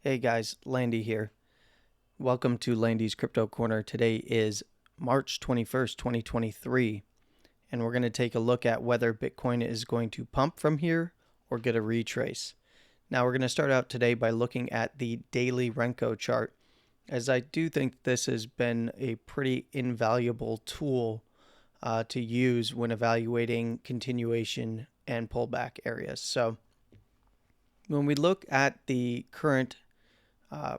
Hey guys, Landy here. Welcome to Landy's Crypto Corner. Today is March 21st, 2023, and we're going to take a look at whether Bitcoin is going to pump from here or get a retrace. Now, we're going to start out today by looking at the daily Renko chart, as I do think this has been a pretty invaluable tool to use when evaluating continuation and pullback areas. So, when we look at the current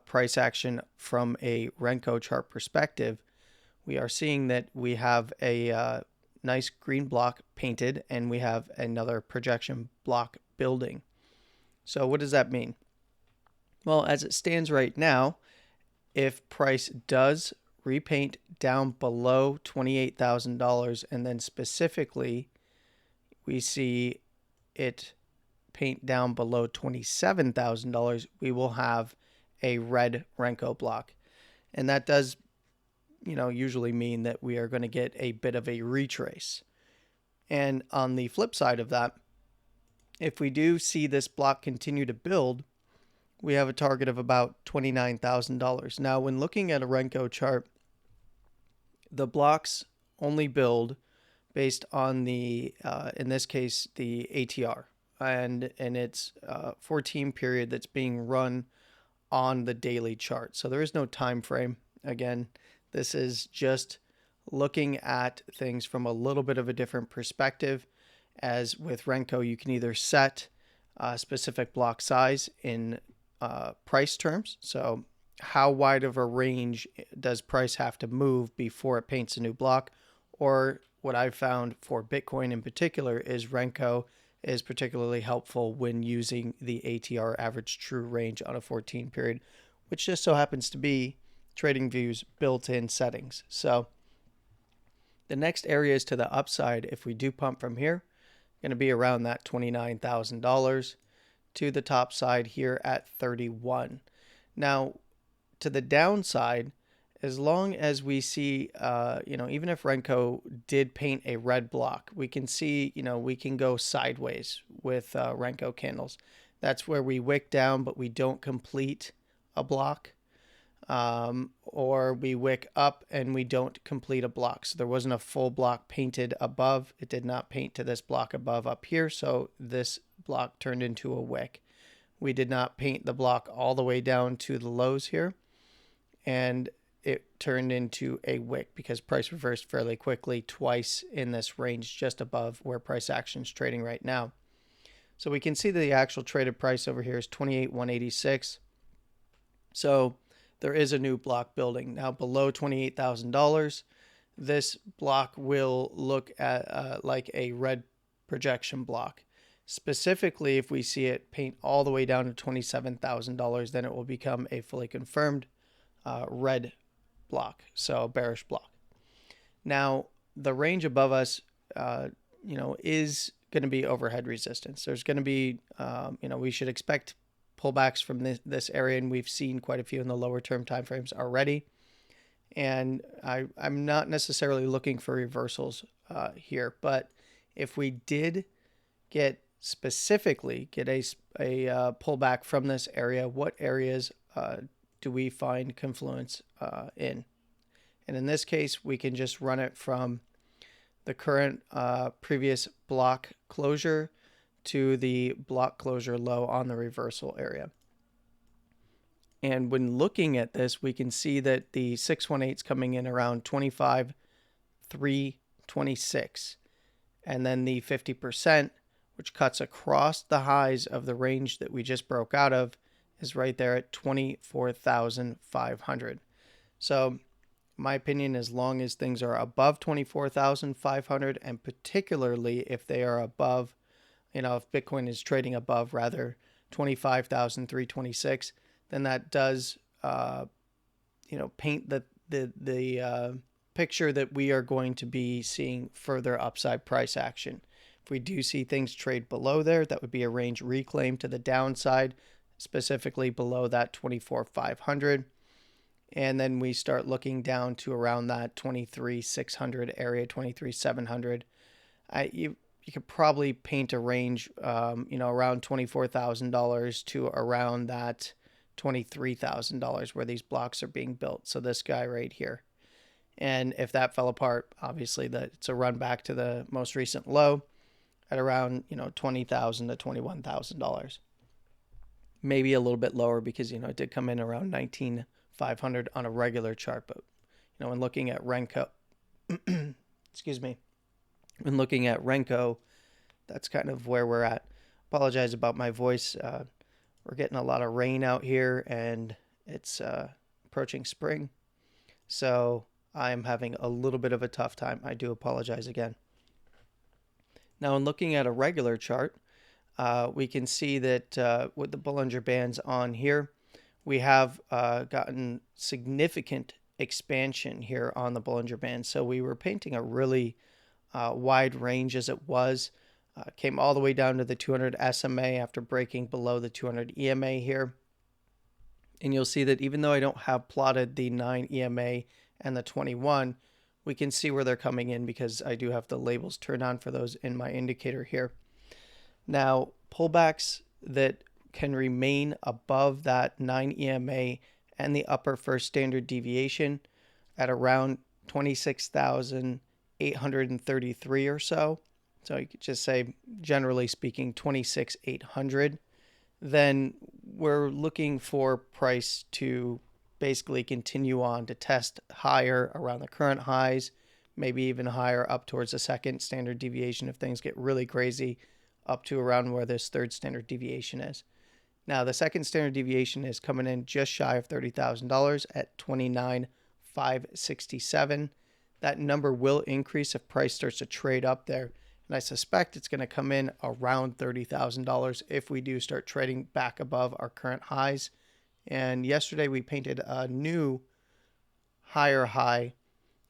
price action from a Renko chart perspective, we are seeing that we have a nice green block painted and we have another projection block building. So what does that mean? Well, as it stands right now, if price does repaint down below $28,000 and then specifically we see it paint down below $27,000, we will have a red Renko block. And that does, usually mean that we are going to get a bit of a retrace. And on the flip side of that, if we do see this block continue to build, we have a target of about $29,000. Now, when looking at a Renko chart, the blocks only build based on the, in this case, the ATR. And it's a 14 period that's being run on the daily chart. So there is no time frame. Again, this is just looking at things from a little bit of a different perspective. As with Renko, you can either set a specific block size in price terms. So how wide of a range does price have to move before it paints a new block? Or what I've found for Bitcoin in particular is Renko is particularly helpful when using the ATR average true range on a 14 period, which just so happens to be TradingView's built-in settings. So the next area is to the upside. If we do pump from here, going to be around that $29,000 to the top side here at 31. Now, to the downside, as long as we see, even if Renko did paint a red block, we can see, we can go sideways with Renko candles. That's where we wick down, but we don't complete a block, or we wick up and we don't complete a block. So there wasn't a full block painted above. It did not paint to this block above up here. So this block turned into a wick. We did not paint the block all the way down to the lows here. And it turned into a wick because price reversed fairly quickly twice in this range just above where price action is trading right now. So we can see that the actual traded price over here is 28,186. So there is a new block building. Now below $28,000, this block will look at like a red projection block. Specifically, if we see it paint all the way down to $27,000, then it will become a fully confirmed red block, so bearish block. Now, the range above us, is going to be overhead resistance. There's going to be, we should expect pullbacks from this area, and we've seen quite a few in the lower term timeframes already. And I'm not necessarily looking for reversals here, but if we did specifically get a pullback from this area, what areas do we find confluence in? And in this case, we can just run it from the current previous block closure to the block closure low on the reversal area. And when looking at this, we can see that the 618 is coming in around 25,326. And then the 50%, which cuts across the highs of the range that we just broke out of, is right there at 24,500. So my opinion, as long as things are above 24,500, and particularly if they are above, if Bitcoin is trading above rather 25,326, then that does, paint the picture that we are going to be seeing further upside price action. If we do see things trade below there, that would be a range reclaim to the downside, specifically below that 24,500. And then we start looking down to around that 23,600 area, 23,700. You could probably paint a range, around $24,000 to around that $23,000 where these blocks are being built. So this guy right here. And if that fell apart, obviously it's a run back to the most recent low at around, $20,000 to $21,000. Maybe a little bit lower because, it did come in around 19,500 on a regular chart. But, when looking at Renko, excuse me, when looking at Renko, that's kind of where we're at. Apologize about my voice. We're getting a lot of rain out here and it's approaching spring. So I'm having a little bit of a tough time. I do apologize again. Now, in looking at a regular chart, we can see that with the Bollinger Bands on here, we have gotten significant expansion here on the Bollinger Band. So we were painting a really wide range as it was. Came all the way down to the 200 SMA after breaking below the 200 EMA here. And you'll see that even though I don't have plotted the 9 EMA and the 21, we can see where they're coming in because I do have the labels turned on for those in my indicator here. Now, pullbacks that can remain above that 9 EMA and the upper first standard deviation at around 26,833 or so. So you could just say, generally speaking, 26,800. Then we're looking for price to basically continue on to test higher around the current highs, maybe even higher up towards the second standard deviation if things get really crazy, up to around where this third standard deviation is. Now, the second standard deviation is coming in just shy of $30,000 at 29,567. That number will increase if price starts to trade up there. And I suspect it's going to come in around $30,000 if we do start trading back above our current highs. And yesterday we painted a new higher high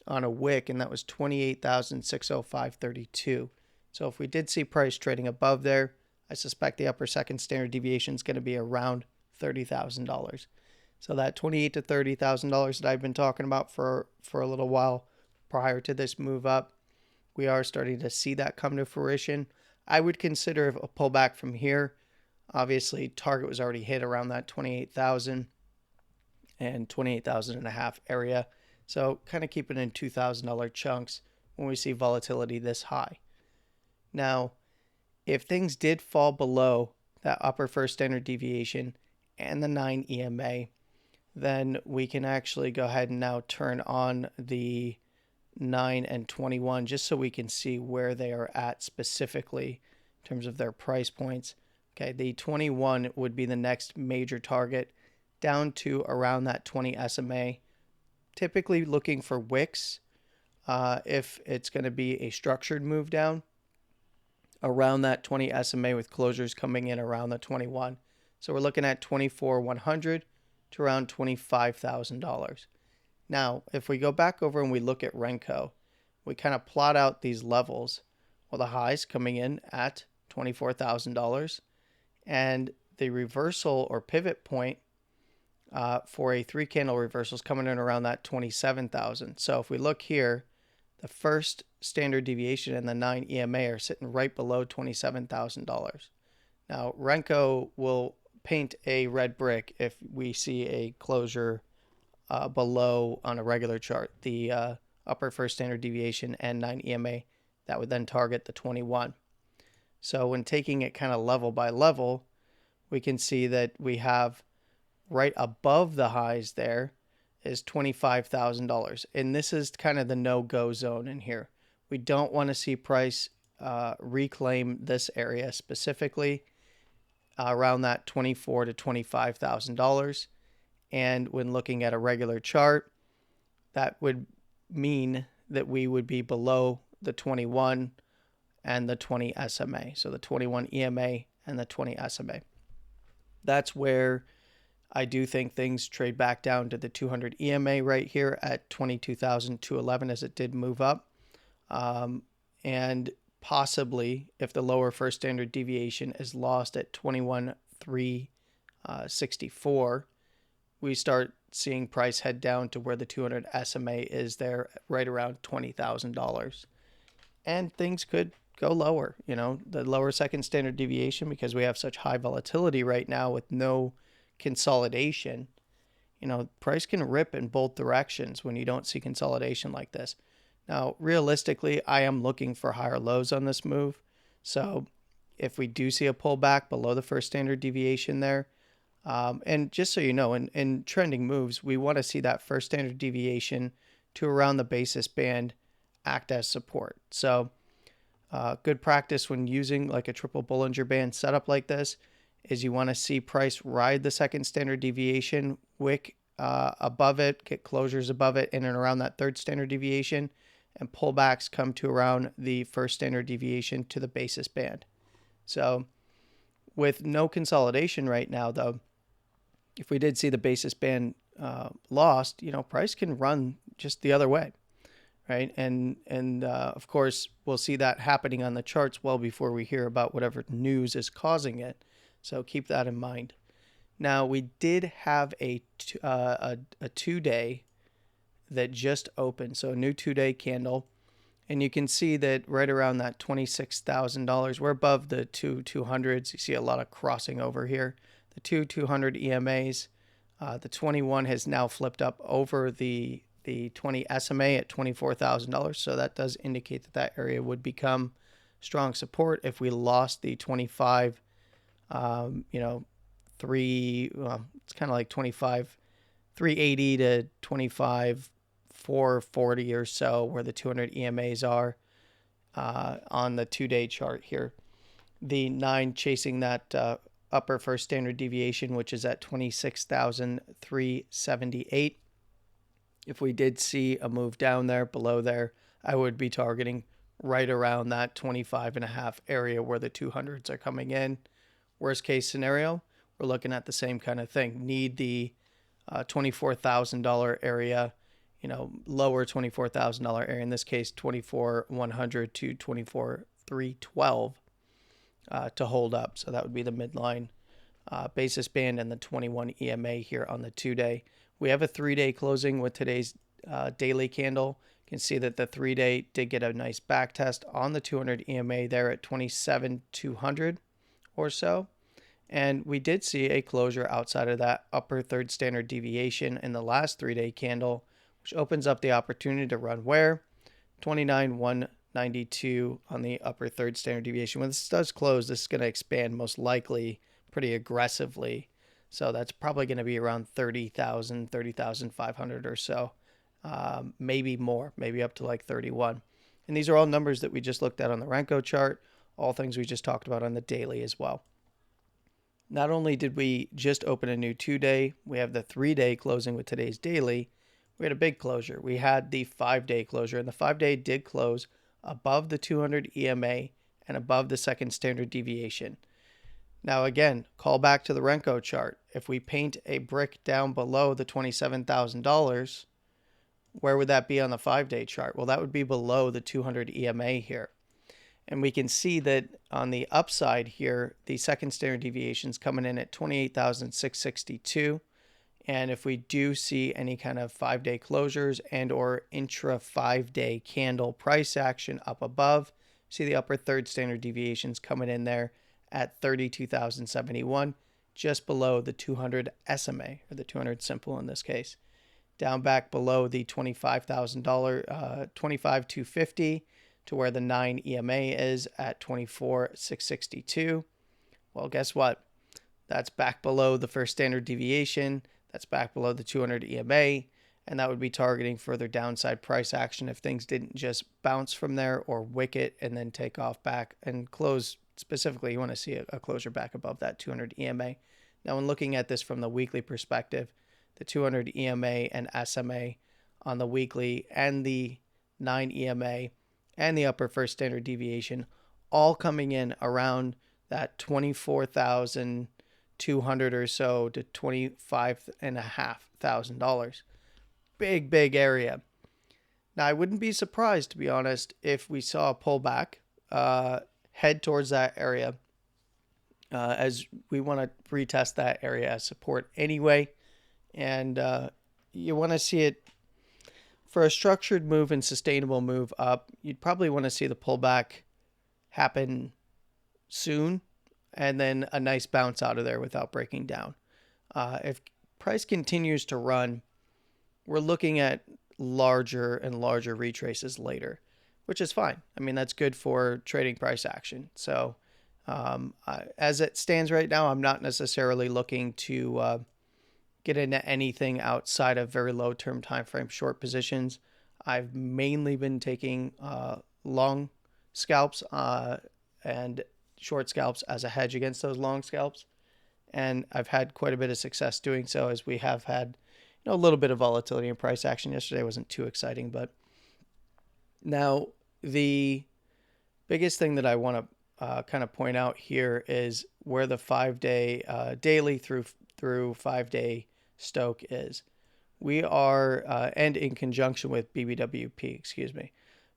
on a wick, and that was 28,605.32. So if we did see price trading above there, I suspect the upper second standard deviation is going to be around $30,000. So that $28,000 to $30,000 that I've been talking about for a little while prior to this move up, we are starting to see that come to fruition. I would consider a pullback from here. Obviously, target was already hit around that 28,000 and 28,000 and a half area. So kind of keep it in $2,000 chunks when we see volatility this high. Now, if things did fall below that upper first standard deviation and the 9 EMA, then we can actually go ahead and now turn on the 9 and 21 just so we can see where they are at specifically in terms of their price points. Okay, the 21 would be the next major target down to around that 20 SMA. Typically looking for wicks if it's going to be a structured move down around that 20 SMA with closures coming in around the 21. So we're looking at 24,100 to around $25,000. Now, if we go back over and we look at Renko, we kind of plot out these levels. Well, the highs coming in at $24,000 and the reversal or pivot point for a 3-candle reversal is coming in around that 27,000. So if we look here, the first standard deviation and the 9 EMA are sitting right below $27,000. Now, Renko will paint a red brick if we see a closure below on a regular chart, the upper first standard deviation and 9 EMA. That would then target the 21. So when taking it kind of level by level, we can see that we have right above the highs there is $25,000. And this is kind of the no-go zone in here. We don't want to see price reclaim this area specifically around that $24,000 to $25,000. And when looking at a regular chart, that would mean that we would be below the 21 and the 20 SMA. So the 21 EMA and the 20 SMA. That's where I do think things trade back down to the 200 EMA right here at 22,211 as it did move up. And possibly if the lower first standard deviation is lost at 21,364, we start seeing price head down to where the 200 SMA is there right around $20,000. And things could go lower, the lower second standard deviation, because we have such high volatility right now with no consolidation, price can rip in both directions when you don't see consolidation like this. Now, realistically, I am looking for higher lows on this move. So if we do see a pullback below the first standard deviation there, and just so you know, in trending moves, we want to see that first standard deviation to around the basis band act as support. So good practice when using like a triple Bollinger Band setup like this is you want to see price ride the second standard deviation, wick above it, get closures above it in and around that third standard deviation, and pullbacks come to around the first standard deviation to the basis band. So with no consolidation right now, though, if we did see the basis band lost, price can run just the other way, right? And of course, we'll see that happening on the charts well before we hear about whatever news is causing it. So keep that in mind. Now, we did have a 2-day that just opened, so a new 2-day candle. And you can see that right around that $26,000, we're above the 200s. You see a lot of crossing over here. The 200 EMAs, the 21 has now flipped up over the 20 SMA at $24,000. So that does indicate that that area would become strong support if we lost the 25, it's kind of like 25, 380 to 25, 440 or so, where the 200 EMAs are on the 2-day chart here. The 9 chasing that upper first standard deviation, which is at 26,378. If we did see a move down there, below there, I would be targeting right around that 25.5 area where the 200s are coming in. Worst case scenario, we're looking at the same kind of thing. Need the $24,000 area, lower $24,000 area, in this case, 24,100 to 24,312 to hold up. So that would be the midline basis band and the 21 EMA here on the 2-day. We have a 3-day closing with today's daily candle. You can see that the 3-day did get a nice back test on the 200 EMA there at 27,200 or so. And we did see a closure outside of that upper third standard deviation in the last 3-day candle, which opens up the opportunity to run where? 29,192 on the upper third standard deviation. When this does close, this is going to expand most likely pretty aggressively. So that's probably going to be around 30,000, 30,500 or so. Maybe more, maybe up to like 31. And these are all numbers that we just looked at on the Renko chart, all things we just talked about on the daily as well. Not only did we just open a new 2-day, we have the 3-day closing with today's daily. We had a big closure. We had the 5-day closure, and the 5-day did close above the 200 EMA and above the second standard deviation. Now, again, call back to the Renko chart. If we paint a brick down below the $27,000, where would that be on the 5-day chart? Well, that would be below the 200 EMA here. And we can see that on the upside here, the second standard deviation is coming in at 28,662. And if we do see any kind of 5-day closures and or intra 5-day candle price action up above, see the upper third standard deviations coming in there at 32,071, just below the 200 SMA, or the 200 simple in this case. Down back below the $25,000, 25,250 to where the 9 EMA is at 24,662. Well, guess what? That's back below the first standard deviation. That's back below the 200 EMA, and that would be targeting further downside price action if things didn't just bounce from there or wick it and then take off back and close. Specifically, you want to see a closure back above that 200 EMA. Now, when looking at this from the weekly perspective, the 200 EMA and SMA on the weekly and the 9 EMA and the upper first standard deviation all coming in around that 24,200 or so to $25,500. Big area. Now, I wouldn't be surprised, to be honest, if we saw a pullback, head towards that area, as we want to retest that area as support anyway. And you want to see it for a structured move and sustainable move up. You'd probably want to see the pullback happen soon and then a nice bounce out of there without breaking down. If price continues to run, we're looking at larger and larger retraces later, which is fine. I mean, that's good for trading price action. So as it stands right now, I'm not necessarily looking to get into anything outside of very low term time frame short positions. I've mainly been taking long scalps and short scalps as a hedge against those long scalps. And I've had quite a bit of success doing so, as we have had a little bit of volatility in price action. Yesterday wasn't too exciting, but now the biggest thing that I want to kind of point out here is where the 5-day daily through 5-day Stoke is. We are, and in conjunction with BBWP, excuse me,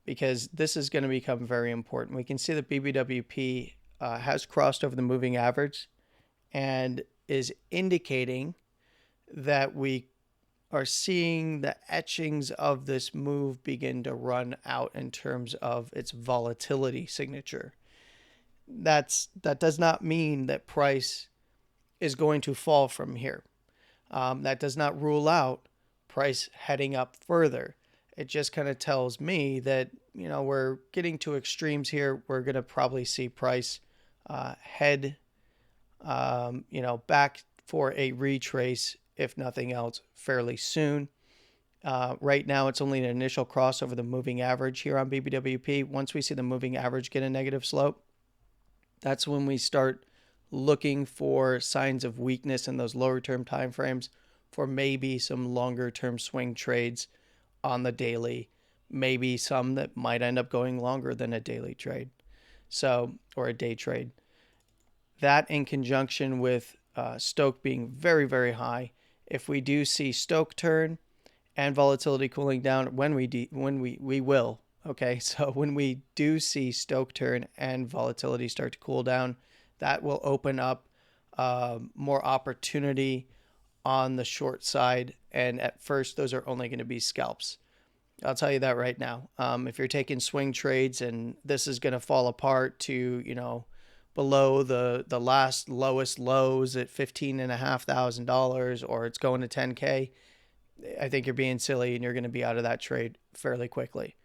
because this is going to become very important. We can see that BBWP has crossed over the moving average and is indicating that we are seeing the etchings of this move begin to run out in terms of its volatility signature. That does not mean that price is going to fall from here. That does not rule out price heading up further. It just kind of tells me that, we're getting to extremes here. We're going to probably see price head, back for a retrace, if nothing else, fairly soon. Right now, it's only an initial cross over the moving average here on BBWP. Once we see the moving average get a negative slope, that's when we start looking for signs of weakness in those lower term time frames for maybe some longer term swing trades on the daily, maybe some that might end up going longer than a daily trade, or a day trade. That in conjunction with Stoke being very, very high, if we do see Stoke turn and volatility cooling down, when we will, okay, so when we do see Stoke turn and volatility start to cool down, that will open up more opportunity on the short side. And at first, those are only going to be scalps. I'll tell you that right now. If you're taking swing trades and this is going to fall apart to, below the last lowest lows at $15,500, or it's going to 10K, I think you're being silly and you're going to be out of that trade fairly quickly.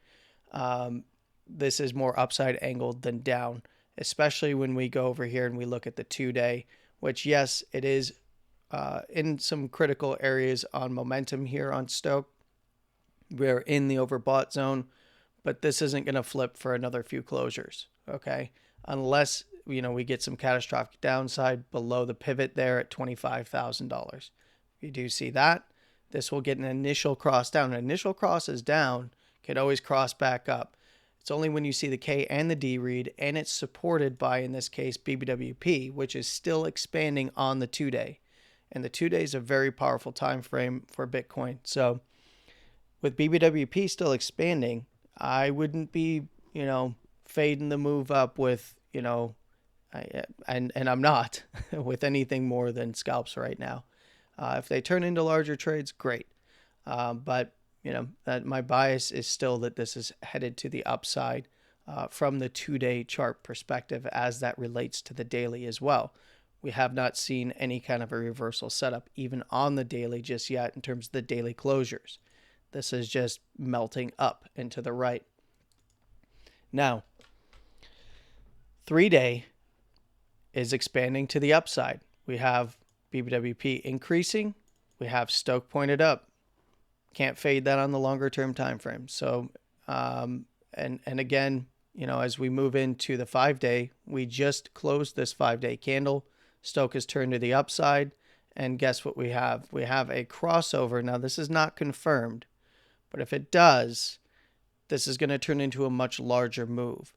This is more upside angled than down, especially when we go over here and we look at the 2-day, which, yes, it is in some critical areas on momentum here on Stoke. We're in the overbought zone, but this isn't going to flip for another few closures, okay? Unless, we get some catastrophic downside below the pivot there at $25,000. If you do see that, this will get an initial cross down. An initial cross is down, can always cross back up. It's only when you see the K and the D read, and it's supported by, in this case, BBWP, which is still expanding on the 2-day. And the 2-day is a very powerful time frame for Bitcoin. So with BBWP still expanding, I wouldn't be, fading the move up with, and I'm not with anything more than scalps right now. If they turn into larger trades, great. But that my bias is still that this is headed to the upside from the 2-day chart perspective, as that relates to the daily as well. We have not seen any kind of a reversal setup even on the daily just yet in terms of the daily closures. This is just melting up and to the right. Now, 3-day is expanding to the upside. We have BBWP increasing. We have Stoke pointed up. Can't fade that on the longer term time frame. So, and again, as we move into the 5-day, we just closed this 5-day candle. Stoke has turned to the upside, and guess what we have? We have a crossover. Now, this is not confirmed, but if it does, this is going to turn into a much larger move.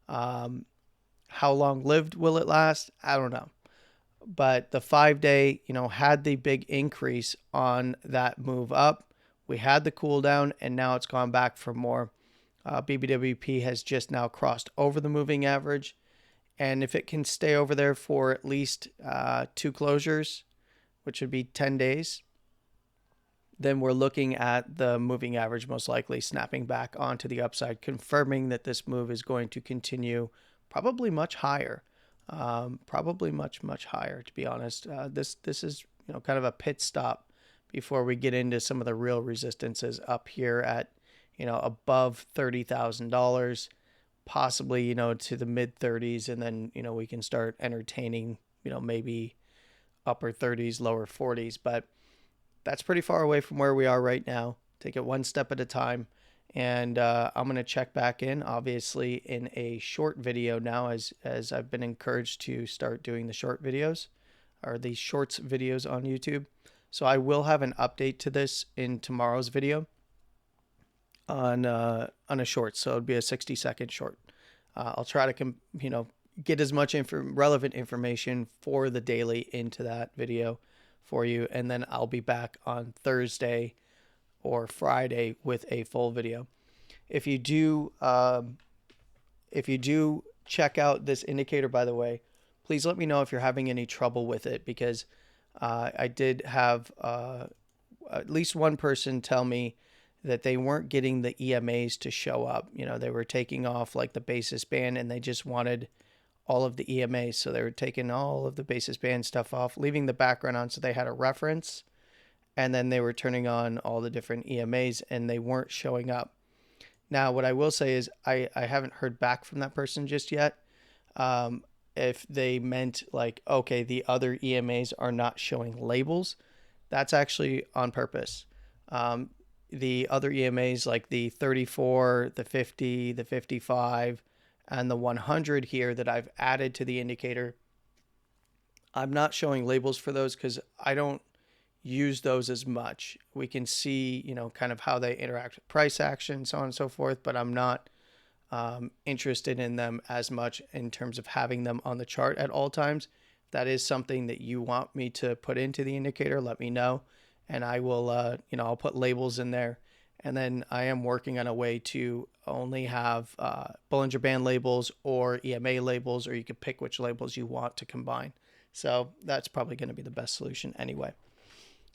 How long-lived will it last? I don't know. But the 5-day, had the big increase on that move up. We had the cool down, and now it's gone back for more. BBWP has just now crossed over the moving average. And if it can stay over there for at least 2 closures, which would be 10 days, then we're looking at the moving average most likely snapping back onto the upside, confirming that this move is going to continue probably much higher. Probably much higher, to be honest. This is kind of a pit stop before we get into some of the real resistances up here at, above $30,000, possibly, to the mid 30s. And then, we can start entertaining, maybe upper 30s, lower 40s. But that's pretty far away from where we are right now. Take it one step at a time. And I'm going to check back in, obviously, in a short video now, as I've been encouraged to start doing the short videos, or the shorts videos on YouTube. So I will have an update to this in tomorrow's video on a short. So it'll be a 60-second short. I'll try to get as much relevant information for the daily into that video for you, and then I'll be back on Thursday or Friday with a full video. If you do check out this indicator, by the way, please let me know if you're having any trouble with it, because I did have at least one person tell me that they weren't getting the EMAs to show up. They were taking off like the basis band, and they just wanted all of the EMAs. So they were taking all of the basis band stuff off, leaving the background on so they had a reference. And then they were turning on all the different EMAs, and they weren't showing up. Now, what I will say is I haven't heard back from that person just yet. If they meant like, okay, the other EMAs are not showing labels, that's actually on purpose. The other EMAs like the 34, the 50, the 55, and the 100 here that I've added to the indicator, I'm not showing labels for those because I don't use those as much. We can see, kind of how they interact with price action, so on and so forth, but I'm not interested in them as much in terms of having them on the chart at all times. If that is something that you want me to put into the indicator, let me know, and I will, I'll put labels in there. And then I am working on a way to only have Bollinger Band labels or EMA labels, or you can pick which labels you want to combine. So that's probably going to be the best solution anyway.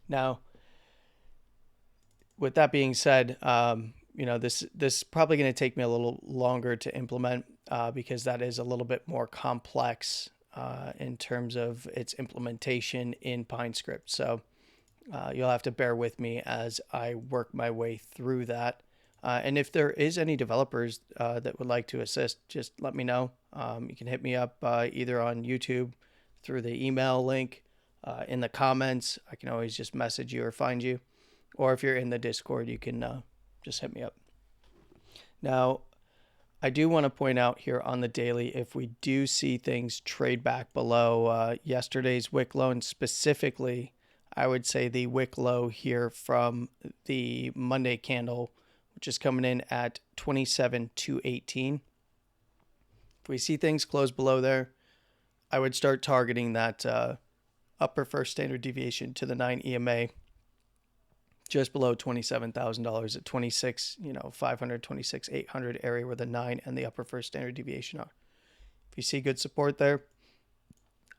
Now, with that being said, this is probably going to take me a little longer to implement because that is a little bit more complex in terms of its implementation in PineScript. So you'll have to bear with me as I work my way through that. And if there is any developers that would like to assist, just let me know. You can hit me up either on YouTube through the email link, in the comments. I can always just message you or find you. Or if you're in the Discord, you can just hit me up. Now, I do want to point out here on the daily, if we do see things trade back below yesterday's wick low, and specifically, I would say the wick low here from the Monday candle, which is coming in at 27,218. If we see things close below there, I would start targeting that upper first standard deviation to the 9 EMA just below $27,000 at 26,500, 26,800 area where the 9 and the upper first standard deviation are. If you see good support there,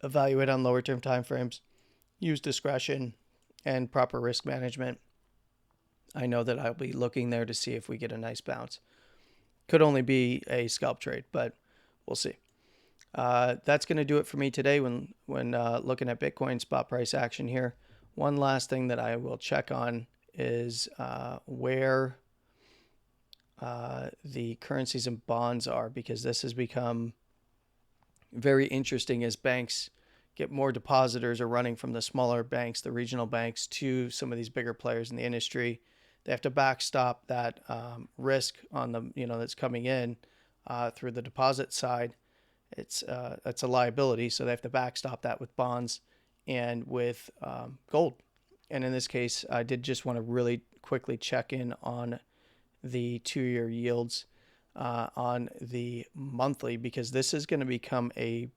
evaluate on lower term time frames, use discretion and proper risk management. I know that I'll be looking there to see if we get a nice bounce. Could only be a scalp trade, but we'll see. That's going to do it for me today when looking at Bitcoin spot price action here. One last thing that I will check on is where the currencies and bonds are, because this has become very interesting as banks get more depositors are running from the smaller banks, the regional banks, to some of these bigger players in the industry. They have to backstop that risk on the that's coming in through the deposit side. It's a liability, so they have to backstop that with bonds and with gold. And in this case, I did just want to really quickly check in on the 2-year yields on the monthly, because this is going to become a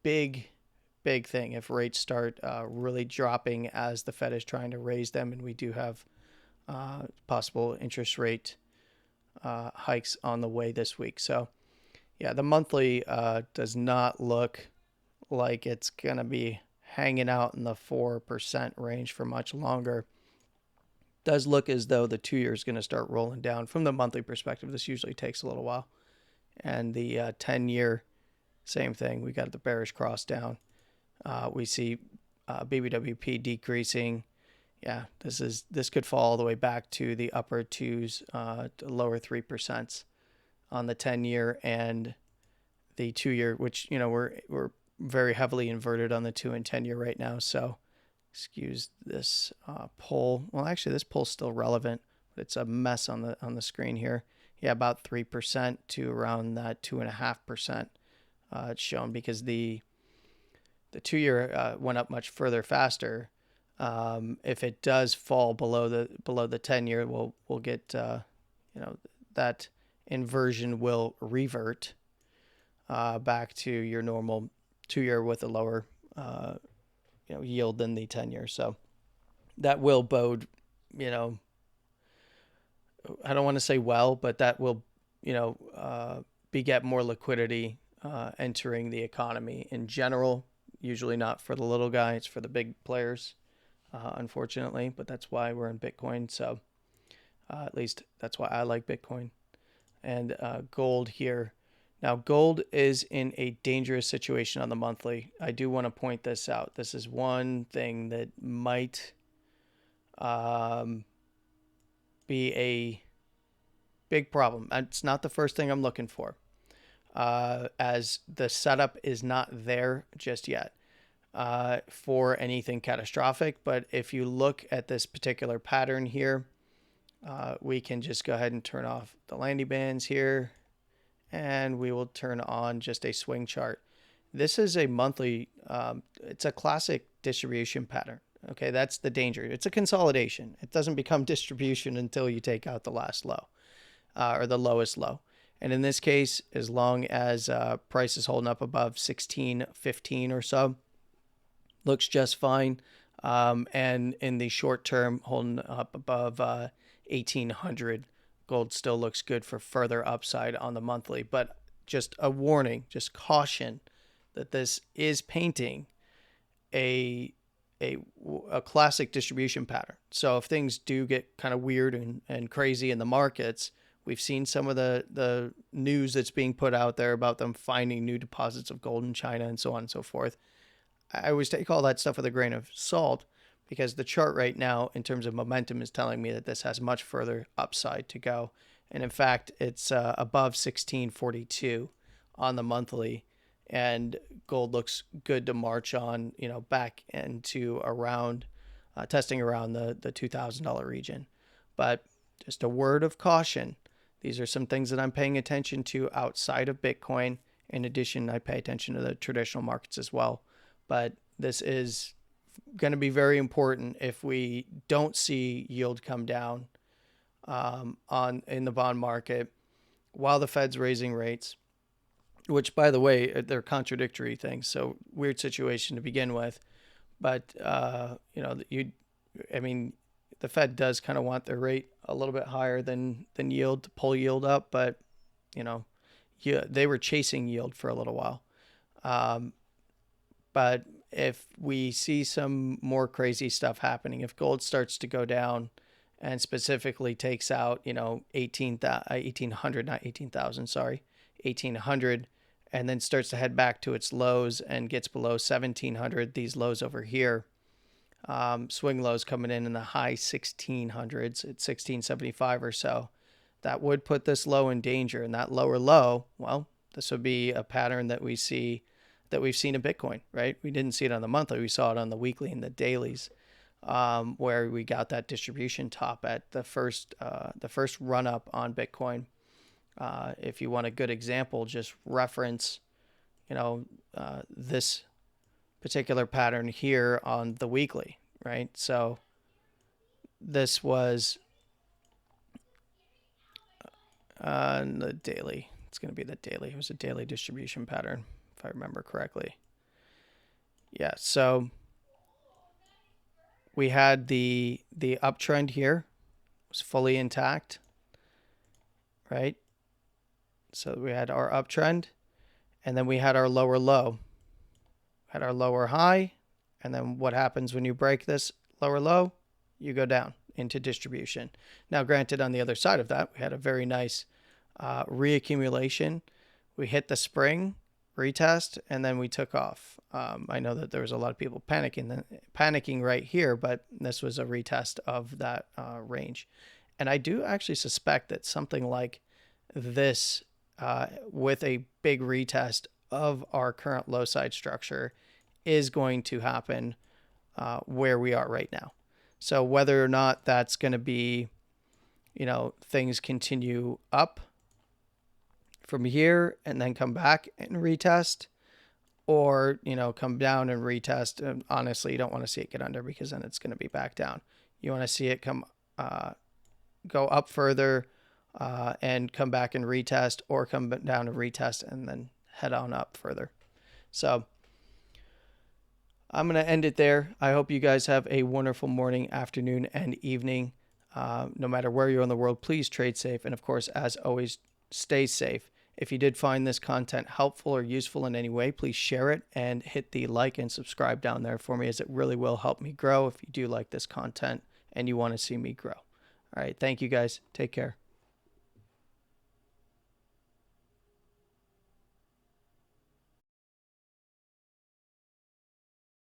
big thing if rates start really dropping as the Fed is trying to raise them, and we do have possible interest rate hikes on the way this week. So yeah, the monthly does not look like it's going to be hanging out in the 4% range for much longer. Does look as though the 2-year is going to start rolling down. From the monthly perspective, this usually takes a little while. And the 10-year, same thing. We got the bearish cross down. We see BBWP decreasing. Yeah, this could fall all the way back to the upper twos, to lower 3% on the 10-year and the 2-year, which, you know, we're very heavily inverted on the 2 and 10-year right now. So excuse this pull. Well, actually, this pull's still relevant, but it's a mess on the screen here. Yeah, about 3% to around that 2.5%. It's shown because the 2-year went up much further faster. If it does fall below the 10-year, we'll get you know, that inversion will revert back to your normal 2-year with a lower you know, yield than the 10-year. So that will bode, you know, I don't want to say well, but that will, you know, beget more liquidity entering the economy in general. Usually not for the little guy, it's for the big players, unfortunately. But that's why we're in Bitcoin. So at least that's why I like Bitcoin. And gold here. Now, gold is in a dangerous situation on the monthly. I do want to point this out. This is one thing that might be a big problem. It's not the first thing I'm looking for, as the setup is not there just yet for anything catastrophic. But if you look at this particular pattern here, we can just go ahead and turn off the landing bands here, and we will turn on just a swing chart. This is a monthly, it's a classic distribution pattern. Okay, that's the danger. It's a consolidation. It doesn't become distribution until you take out the last low or the lowest low. And in this case, as long as price is holding up above 16.15 or so, looks just fine. And in the short term, holding up above 1800, gold still looks good for further upside on the monthly. But just a warning, just caution that this is painting a classic distribution pattern. So if things do get kind of weird and crazy in the markets, we've seen some of the news that's being put out there about them finding new deposits of gold in China and so on and so forth. I always take all that stuff with a grain of salt, because the chart right now in terms of momentum is telling me that this has much further upside to go. And in fact, it's above 1642 on the monthly, and gold looks good to march on, you know, back into around testing around the $2,000 region. But just a word of caution. These are some things that I'm paying attention to outside of Bitcoin. In addition, I pay attention to the traditional markets as well. But this is going to be very important if we don't see yield come down in the bond market while the Fed's raising rates, which, by the way, they're contradictory things. So weird situation to begin with. But, you know, I mean, the Fed does kind of want their rate a little bit higher than yield to pull yield up. But, you know, they were chasing yield for a little while. But if we see some more crazy stuff happening, if gold starts to go down and specifically takes out, you know, 1800, not 18,000, sorry, 1800, and then starts to head back to its lows and gets below 1700, these lows over here, swing lows coming in the high 1600s at 1675 or so, that would put this low in danger. And that lower low, well, this would be a pattern that we've seen in Bitcoin, right? We didn't see it on the monthly. We saw it on the weekly and the dailies, where we got that distribution top at the first run up on Bitcoin. If you want a good example, just reference, you know, this particular pattern here on the weekly, right? So this was on the daily. It's going to be the daily. It was a daily distribution pattern, if I remember correctly. Yeah, so we had the uptrend here. It was fully intact, right? So we had our uptrend, and then we had our lower low. Had our lower high, and then what happens when you break this lower low? You go down into distribution. Now, granted, on the other side of that, we had a very nice reaccumulation. We hit the spring, retest, and then we took off. I know that there was a lot of people panicking right here, but this was a retest of that range. And I do actually suspect that something like this with a big retest of our current low side structure is going to happen where we are right now. So whether or not that's going to be, things continue up from here and then come back and retest, or, come down and retest. And honestly, you don't want to see it get under, because then it's going to be back down. You want to see it go up further and come back and retest, or come down and retest and then head on up further. So I'm going to end it there. I hope you guys have a wonderful morning, afternoon, and evening. No matter where you're in the world, please trade safe. And of course, as always, stay safe. If you did find this content helpful or useful in any way, please share it and hit the like and subscribe down there for me, as it really will help me grow if you do like this content and you want to see me grow. All right. Thank you guys. Take care.